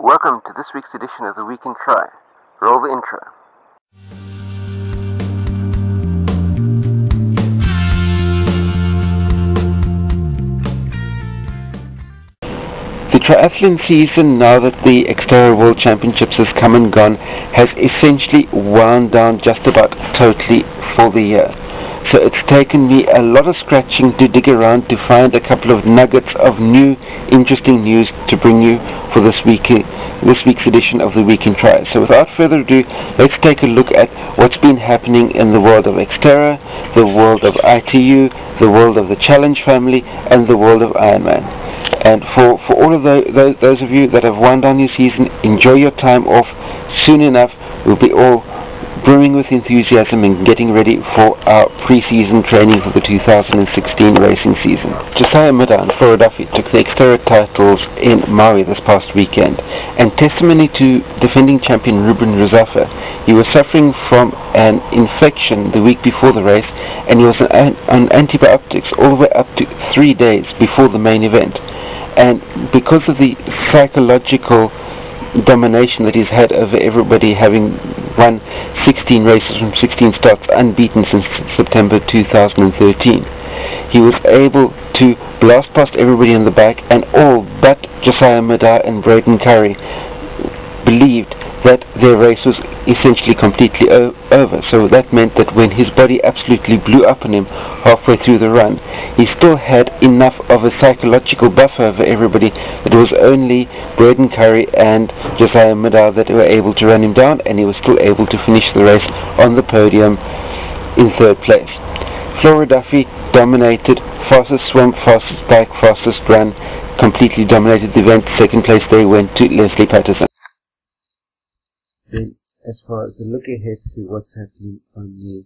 Welcome to this week's edition of the Week in Tri. Roll the intro. The triathlon season, now that the XTERRA World Championships has come and gone, has essentially wound down just about totally for the year. So it's taken me a lot of scratching to dig around to find a couple of nuggets of new, interesting news to bring you for this week's edition of the Week in Tri. So without further ado, let's take a look at what's been happening in the world of XTERRA, the world of ITU, the world of the Challenge family, and the world of Ironman. And for all of those of you that have wound down your season, enjoy your time off. Soon enough, we'll be all brimming with enthusiasm and getting ready for our pre-season training for the 2016 racing season. Josiah Middaugh and Flora Duffy took the XTERRA titles in Maui this past weekend, and testimony to defending champion Ruben Ruzafa. He was suffering from an infection the week before the race, and he was on antibiotics all the way up to 3 days before the main event. And because of the psychological domination that he's had over everybody, having won 16 races from 16 starts unbeaten since September 2013, he was able to blast past everybody in the back, and all but Josiah Middaugh and Braden Currie believed that their race was essentially completely over. So that meant that when his body absolutely blew up on him halfway through the run, he still had enough of a psychological buffer over everybody that it was only Braden Currie and Josiah Middaugh that were able to run him down, and he was still able to finish the race on the podium in third place. Flora Duffy dominated, fastest swim, fastest bike, fastest run, completely dominated the event. Second place they went to Leslie Patterson. Then, as far as a look ahead to what's happening on the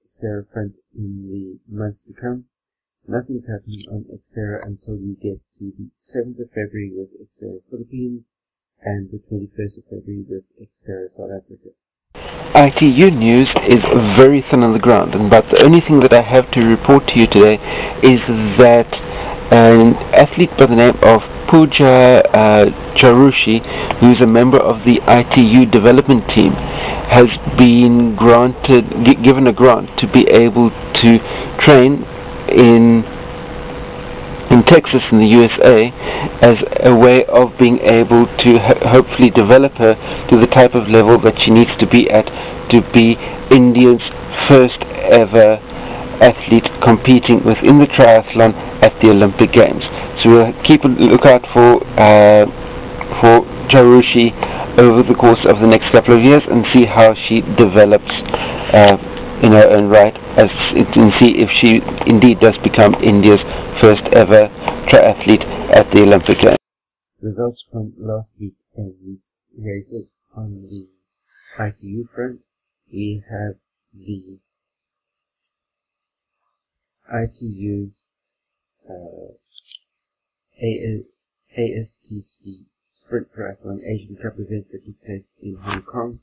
XTERRA front in the months to come, nothing's happening on XTERRA until you get to the 7th of February with XTERRA Philippines and the 21st of February with XTERRA South Africa. ITU news is very thin on the ground, and but the only thing that I have to report to you today is that an athlete by the name of Pooja Charushi, who's a member of the ITU development team, has been given a grant to be able to train in Texas in the USA as a way of being able to hopefully develop her to the type of level that she needs to be at to be India's first ever athlete competing within the triathlon at the Olympic Games. So we'll keep a lookout for Charushi over the course of the next couple of years and see how she develops in her own right, and see if she indeed does become India's first ever triathlete at the Olympic Games. Results from last weekend's races on the ITU front. We have the ITU ASTC Sprint Triathlon Asian Cup event that took place in Hong Kong.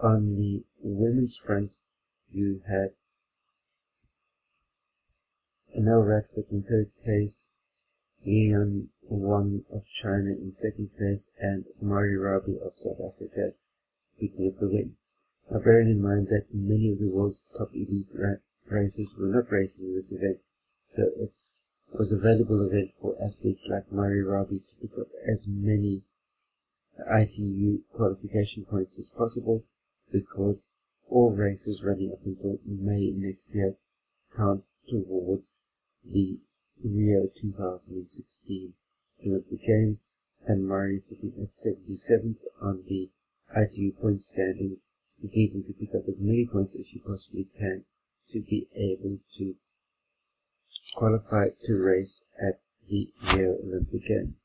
On the women's front, you had Anel Radford in third place, Leon Wang of China in second place, and Mari Rabi of South Africa picking up the win. Now bearing in mind that many of the world's top elite racers were not racing in this event, so it was a valuable event for athletes like Mari Rabi to pick up as many ITU qualification points as possible, because all races running up until May next year count towards the Rio 2016 Olympic Games, and Mari sitting at 77th on the ITU point standings is needing to pick up as many points as she possibly can to be able to qualify to race at the Rio Olympic Games.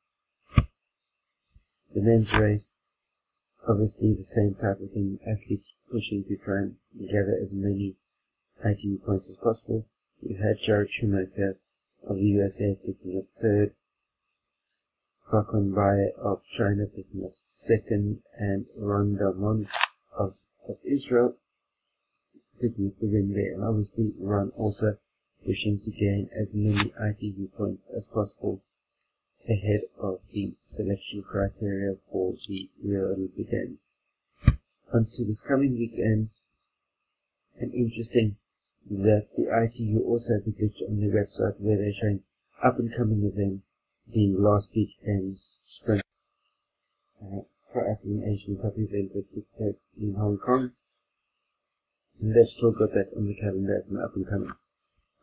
The men's race, obviously the same type of thing, athletes pushing to try and gather as many ITU points as possible. You had Jared Schumacher of the USA picking up third, Fakon Baye of China picking up second, and Ron Dalmon of Israel picking up the win there. And obviously Ron also wishing to gain as many ITU points as possible ahead of the selection criteria for the Rio Olympic Games. Onto this coming weekend, and interesting that the ITU also has a glitch on their website where they're showing up-and-coming events, the last weekend's sprint Triathlon Asian Cup event that took place in Hong Kong, and they've still got that on the calendar as an up-and-coming.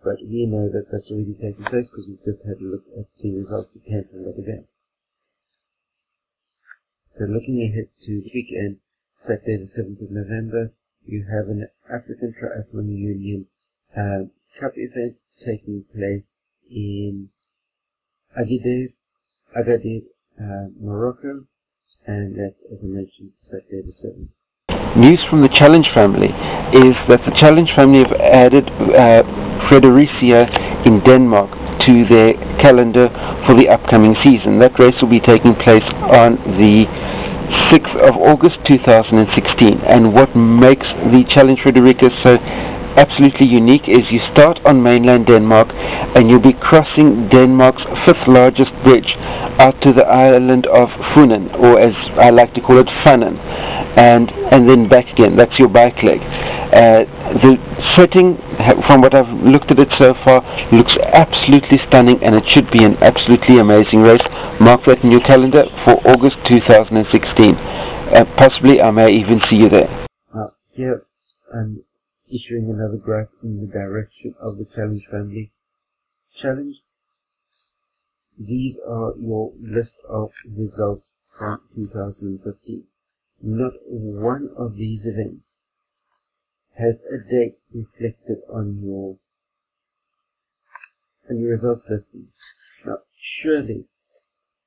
But we know that that's already taken place because we've just had a look at the results that came from that event. So looking ahead to the weekend, Saturday the 7th of November, you have an African Triathlon Union Cup event taking place in Agadir, Morocco, and that's, as I mentioned, Saturday the 7th. News from the Challenge family is that the Challenge family have added Fredericia in Denmark to their calendar for the upcoming season. That race will be taking place on the 6th of August 2016, and what makes the Challenge Frederica so absolutely unique is you start on mainland Denmark and you'll be crossing Denmark's 5th largest bridge out to the island of Funen, or as I like to call it, Funen, and then back again. That's your bike leg. The setting, from what I've looked at it so far, looks absolutely stunning, and it should be an absolutely amazing race. Mark that in your calendar for August 2016. Possibly I may even see you there. Here I'm issuing another graph in the direction of the Challenge family. Challenge, these are your list of results from 2015. Not one of these events has a date reflected on your results listing. Now, surely,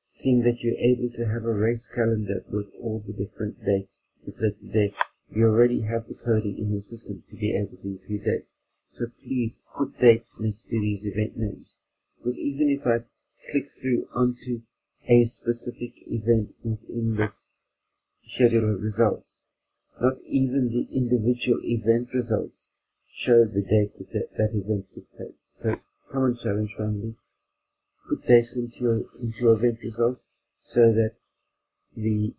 seeing that you're able to have a race calendar with all the different dates reflected there, you already have the coding in your system to be able to include dates. So please put dates next to these event names. Because even if I click through onto a specific event within this schedule of results, not even the individual event results show the date that event took place. So come on, Challenge family, put dates into your event results so that the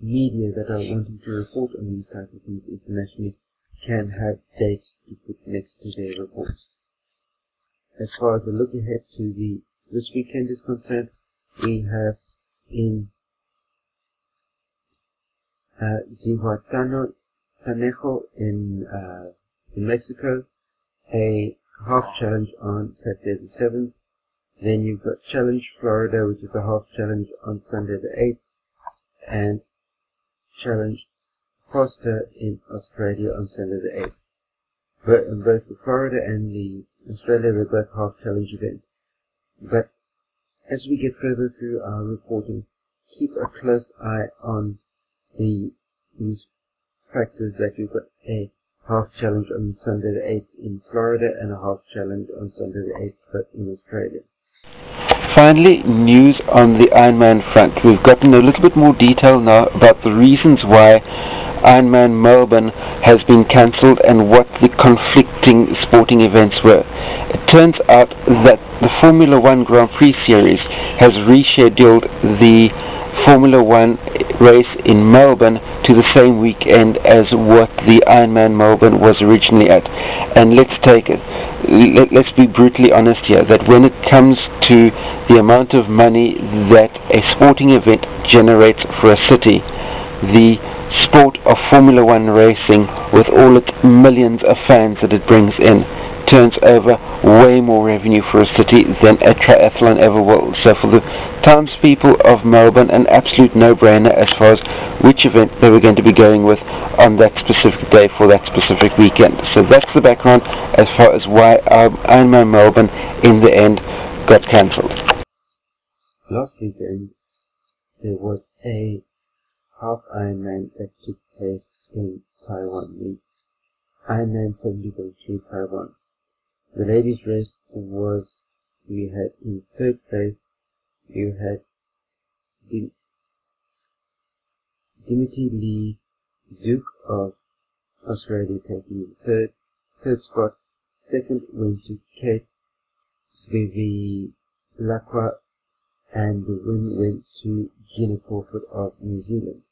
media that are wanting to report on these type of things internationally can have dates to put next to their reports. As far as a look ahead to this weekend is concerned, we have in Zihuatanejo in Mexico a half challenge on Saturday the 7th. Then you've got Challenge Florida, which is a half challenge on Sunday the 8th, and Challenge Costa in Australia on Sunday the 8th. Both the Florida and the Australia, they're both half challenge events. But as we get further through our reporting, keep a close eye on these factors that you've got a half challenge on Sunday the 8th in Florida and a half challenge on Sunday the 8th but in Australia. Finally, news on the Ironman front. We've gotten a little bit more detail now about the reasons why Ironman Melbourne has been cancelled and what the conflicting sporting events were. It turns out that the Formula One Grand Prix Series has rescheduled the Formula One race in Melbourne to the same weekend as what the Ironman Melbourne was originally at. And let's take it. Let's be brutally honest here, that when it comes to the amount of money that a sporting event generates for a city, the sport of Formula One racing, with all its millions of fans that it brings in, turns over way more revenue for a city than a triathlon ever will. So for the townspeople of Melbourne, an absolute no-brainer as far as which event they were going to be going with on that specific day for that specific weekend. So that's the background as far as why Ironman Melbourne in the end got cancelled. Last weekend there was a half Ironman that took place in Taiwan, the Ironman 70.3 Taiwan. The ladies' race was, we had in third place, you had Dimitri Lee Duke of Australia taking the third spot. Second went to Kate Vivilacqua and the win went to Gina Crawford of New Zealand.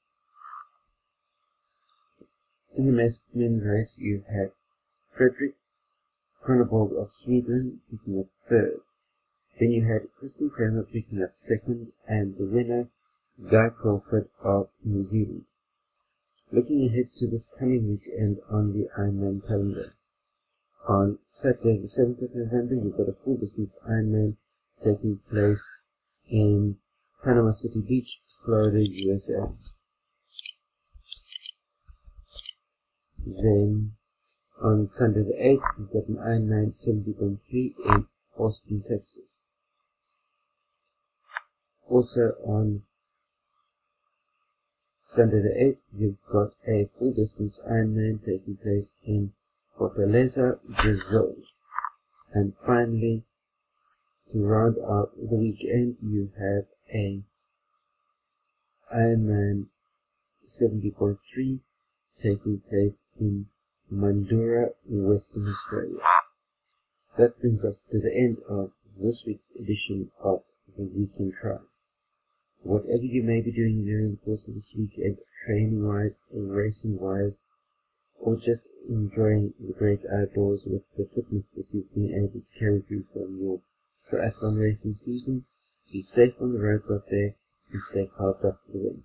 In the men's race, you had Frederick Cronenberg of Sweden picking up third. Then you had Kristen Kramer picking up second, and the winner, Guy Crawford of New Zealand. Looking ahead to this coming weekend on the Ironman calendar. On Saturday the 7th of November, you've got a full distance Ironman taking place in Panama City Beach, Florida, USA. Then on Sunday the 8th, you've got an Ironman 70.3 in Austin, Texas. Also on Sunday the 8th, you've got a full distance Ironman taking place in Fortaleza, Brazil. And finally, to round out the weekend, you have a Ironman 70.3 taking place in Mandurah, Western Australia. That brings us to the end of this week's edition of the Weekend Trial. Whatever you may be doing during the course of this weekend, training-wise, racing-wise, or just enjoying the great outdoors with the fitness that you've been able to carry through from your triathlon racing season, be safe on the roads out there and stay carved up for the win.